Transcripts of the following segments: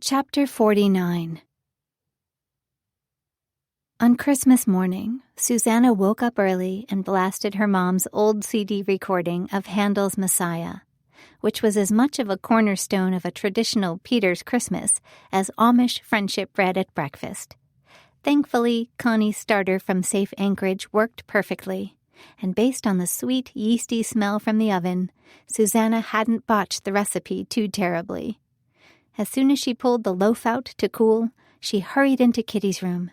Chapter 49. On Christmas morning, Susanna woke up early and blasted her mom's old CD recording of Handel's Messiah, which was as much of a cornerstone of a traditional Peter's Christmas as Amish friendship bread at breakfast. Thankfully, Connie's starter from safe Anchorage worked perfectly, and based on the sweet, yeasty smell from the oven, Susanna hadn't botched the recipe too terribly. As soon as she pulled the loaf out to cool, she hurried into Kitty's room.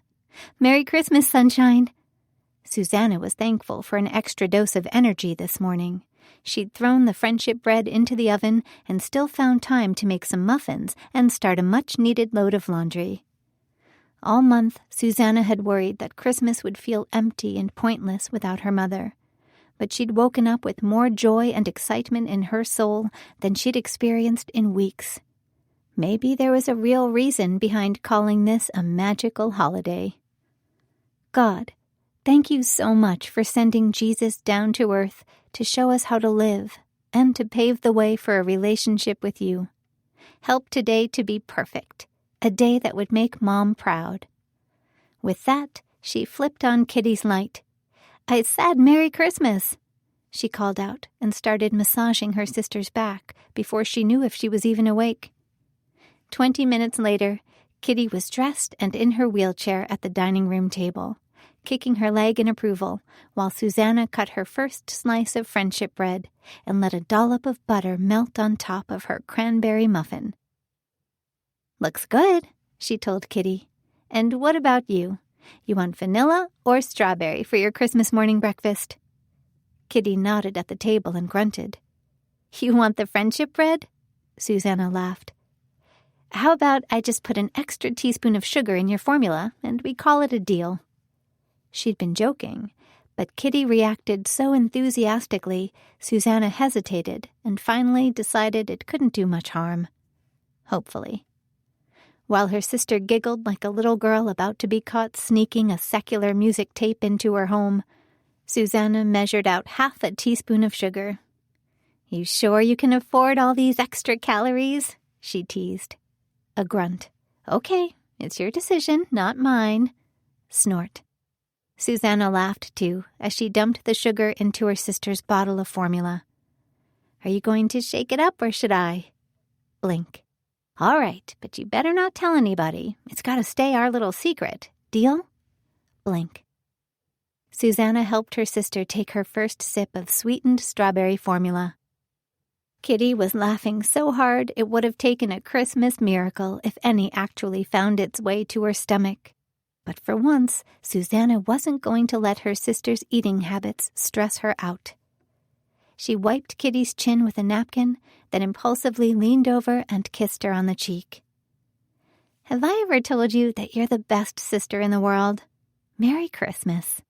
"Merry Christmas, sunshine!" Susanna was thankful for an extra dose of energy this morning. She'd thrown the friendship bread into the oven and still found time to make some muffins and start a much-needed load of laundry. All month, Susanna had worried that Christmas would feel empty and pointless without her mother. But she'd woken up with more joy and excitement in her soul than she'd experienced in weeks. Maybe there was a real reason behind calling this a magical holiday. God, thank you so much for sending Jesus down to earth to show us how to live and to pave the way for a relationship with you. Help today to be perfect, a day that would make Mom proud. With that, she flipped on Kitty's light. "I said Merry Christmas," she called out and started massaging her sister's back before she knew if she was even awake. 20 minutes later, Kitty was dressed and in her wheelchair at the dining room table, kicking her leg in approval, while Susanna cut her first slice of friendship bread and let a dollop of butter melt on top of her cranberry muffin. "Looks good," she told Kitty. "And what about you? You want vanilla or strawberry for your Christmas morning breakfast?" Kitty nodded at the table and grunted. "You want the friendship bread?" Susanna laughed. "How about I just put an extra teaspoon of sugar in your formula, and we call it a deal?" She'd been joking, but Kitty reacted so enthusiastically, Susanna hesitated and finally decided it couldn't do much harm. Hopefully. While her sister giggled like a little girl about to be caught sneaking a secular music tape into her home, Susanna measured out half a teaspoon of sugar. "You sure you can afford all these extra calories?" she teased. A grunt. "Okay, it's your decision, not mine." Snort. Susanna laughed, too, as she dumped the sugar into her sister's bottle of formula. "Are you going to shake it up, or should I?" Blink. "All right, but you better not tell anybody. It's got to stay our little secret. Deal?" Blink. Susanna helped her sister take her first sip of sweetened strawberry formula. Kitty was laughing so hard it would have taken a Christmas miracle if any actually found its way to her stomach. But for once, Susanna wasn't going to let her sister's eating habits stress her out. She wiped Kitty's chin with a napkin, then impulsively leaned over and kissed her on the cheek. "Have I ever told you that you're the best sister in the world? Merry Christmas."